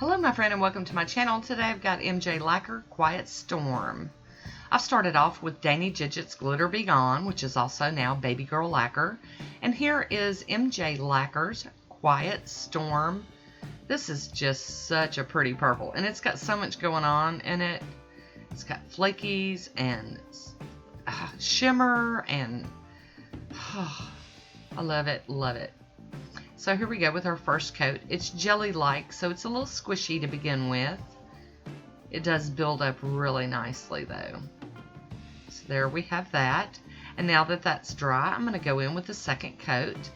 Hello my friend and welcome to my channel. Today I've got MJ Lacquer Quiet Storm. I've started off with Dainty Gidget's Glitter Be Gone, which is also now Baby Girl Lacquer. And here is MJ Lacquer's Quiet Storm. This is just such a pretty purple and it's got so much going on in it. It's got flakies and shimmer and I love it, love it. So here we go with our first coat. It's jelly-like, so it's a little squishy to begin with. It does build up really nicely though. So there we have that. And now that that's dry, I'm going to go in with the second coat.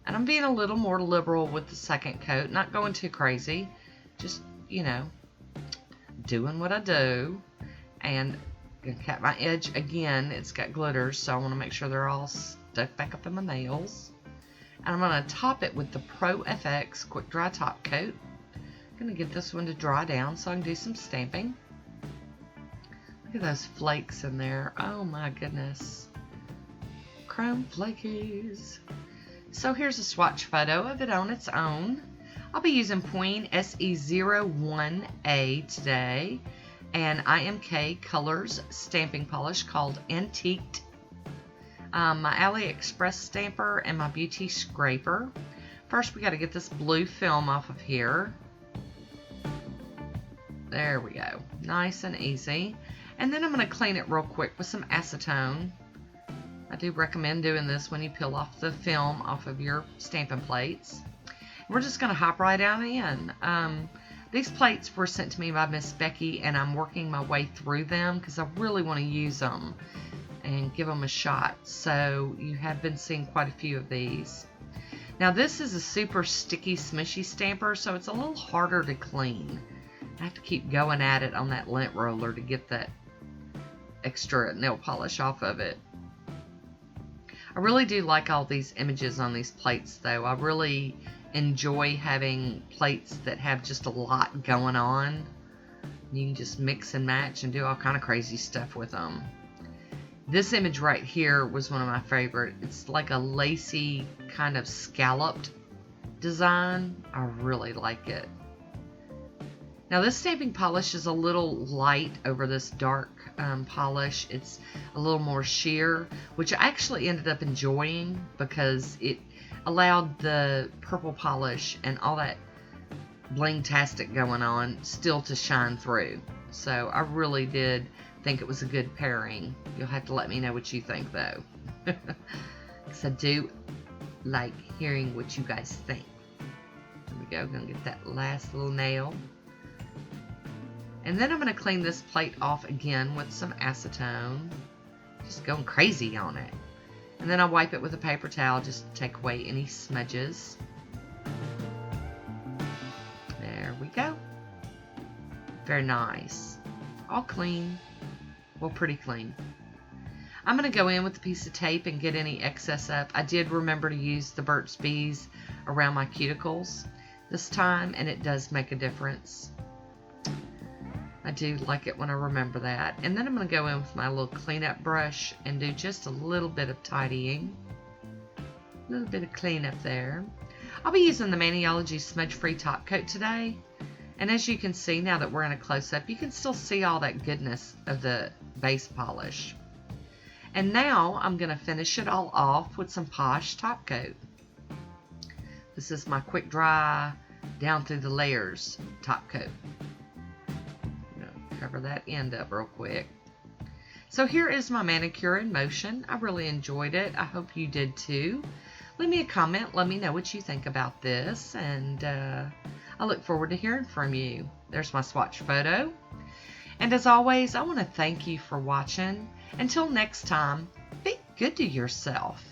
And I'm being a little more liberal with the second coat, not going too crazy. Just, you know, doing what I do. And I'm going to cut my edge again. It's got glitters, so I want to make sure they're all stuck back up in my nails. And I'm going to top it with the Pro FX Quick Dry Top Coat. I'm going to get this one to dry down so I can do some stamping. Look at those flakes in there. Oh my goodness. Chrome flakies. So here's a swatch photo of it on its own. I'll be using Pueen SE01A today. And IMK Colors stamping polish called Antiqued. My AliExpress stamper and my beauty scraper. First we got to get this blue film off of here. There we go. Nice and easy. And then I'm going to clean it real quick with some acetone. I do recommend doing this when you peel off the film off of your stamping plates. We're just going to hop right on in. These plates were sent to me by Miss Becky and I'm working my way through them because I really want to use them and give them a shot. So you have been seeing quite a few of these. Now this is a super sticky smushy stamper, so it's a little harder to clean. I have to keep going at it on that lint roller to get that extra nail polish off of it. I really do like all these images on these plates though. I really enjoy having plates that have just a lot going on. You can just mix and match and do all kind of crazy stuff with them. This image right here was one of my favorite. It's like a lacy kind of scalloped design. I really like it. Now this stamping polish is a little light over this dark polish. It's a little more sheer, which I actually ended up enjoying because it allowed the purple polish and all that bling-tastic going on still to shine through. So I really did think it was a good pairing. You'll have to let me know what you think though. Because I do like hearing what you guys think. There we go. Gonna get that last little nail. And then I'm going to clean this plate off again with some acetone. Just going crazy on it. And then I'll wipe it with a paper towel just to take away any smudges. There we go. Very nice. All clean. Well, pretty clean. I'm going to go in with a piece of tape and get any excess up. I did remember to use the Burt's Bees around my cuticles this time, and it does make a difference. I do like it when I remember that. And then I'm going to go in with my little cleanup brush and do just a little bit of tidying. A little bit of cleanup there. I'll be using the Maniology Smudge Free Top Coat today. And as you can see, now that we're in a close-up, you can still see all that goodness of the base polish. And now I'm going to finish it all off with some Poshe Top Coat. This is my quick dry, down through the layers top coat. Cover that end up real quick. So here is my manicure in motion. I really enjoyed it. I hope you did too. Leave me a comment. Let me know what you think about this. And I look forward to hearing from you. There's my swatch photo. And as always, I want to thank you for watching. Until next time, be good to yourself.